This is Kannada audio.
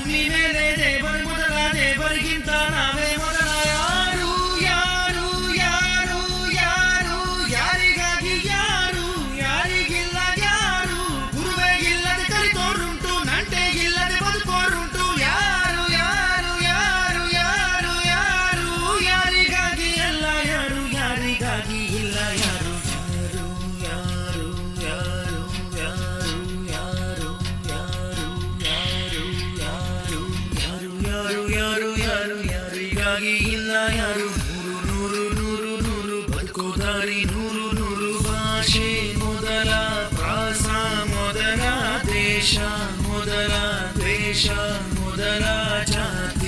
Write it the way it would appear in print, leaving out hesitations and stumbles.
ನೀನೇನೆ ದೇವರು ಮೊದಲ ದೇವರಿಗಿಂತ ನಾವೇ ಮೊದಲ ಯಾರು ಯಾರು ಯಾರು ಯಾರು ಯಾರಿಗಾಗಿ ಯಾರು ಯಾರಿಗಿಲ್ಲ ಯಾರು ಗುರುವೇ ಇಲ್ಲದೆ ಕಲಿತೋರುಂಟು ನಂಟೆ ಇಲ್ಲದೆ ಬದುಕೋರುಂಟು ಯಾರು ಯಾರು ಯಾರು ಯಾರು ಯಾರು ಯಾರಿಗಾಗಿ ಎಲ್ಲ ಯಾರು ಯಾರಿಗಾಗಿ ಇಲ್ಲ ಯಾರು ಯಾರು ಯಾರು ಯಾರು ಯಾರು ಯಾರು ಯಾರು ಯಾರು ಯಾರು ಯಾರು ಯಾರು ಯಾರಿಗಾಗಿ ಇಲ್ಲ ಯಾರು ನೂರು ನೂರು ನೂರು ನೂರು ಬದುಕೋ ದಾರಿ ನೂರು ನೂರು ಭಾಷೆ ಮೊದಲ ಪ್ರಾಸ ಮೊದಲ ದೇಶ ಮೊದಲ ದ್ವೇಷ ಮೊದಲ ಜಾತಿ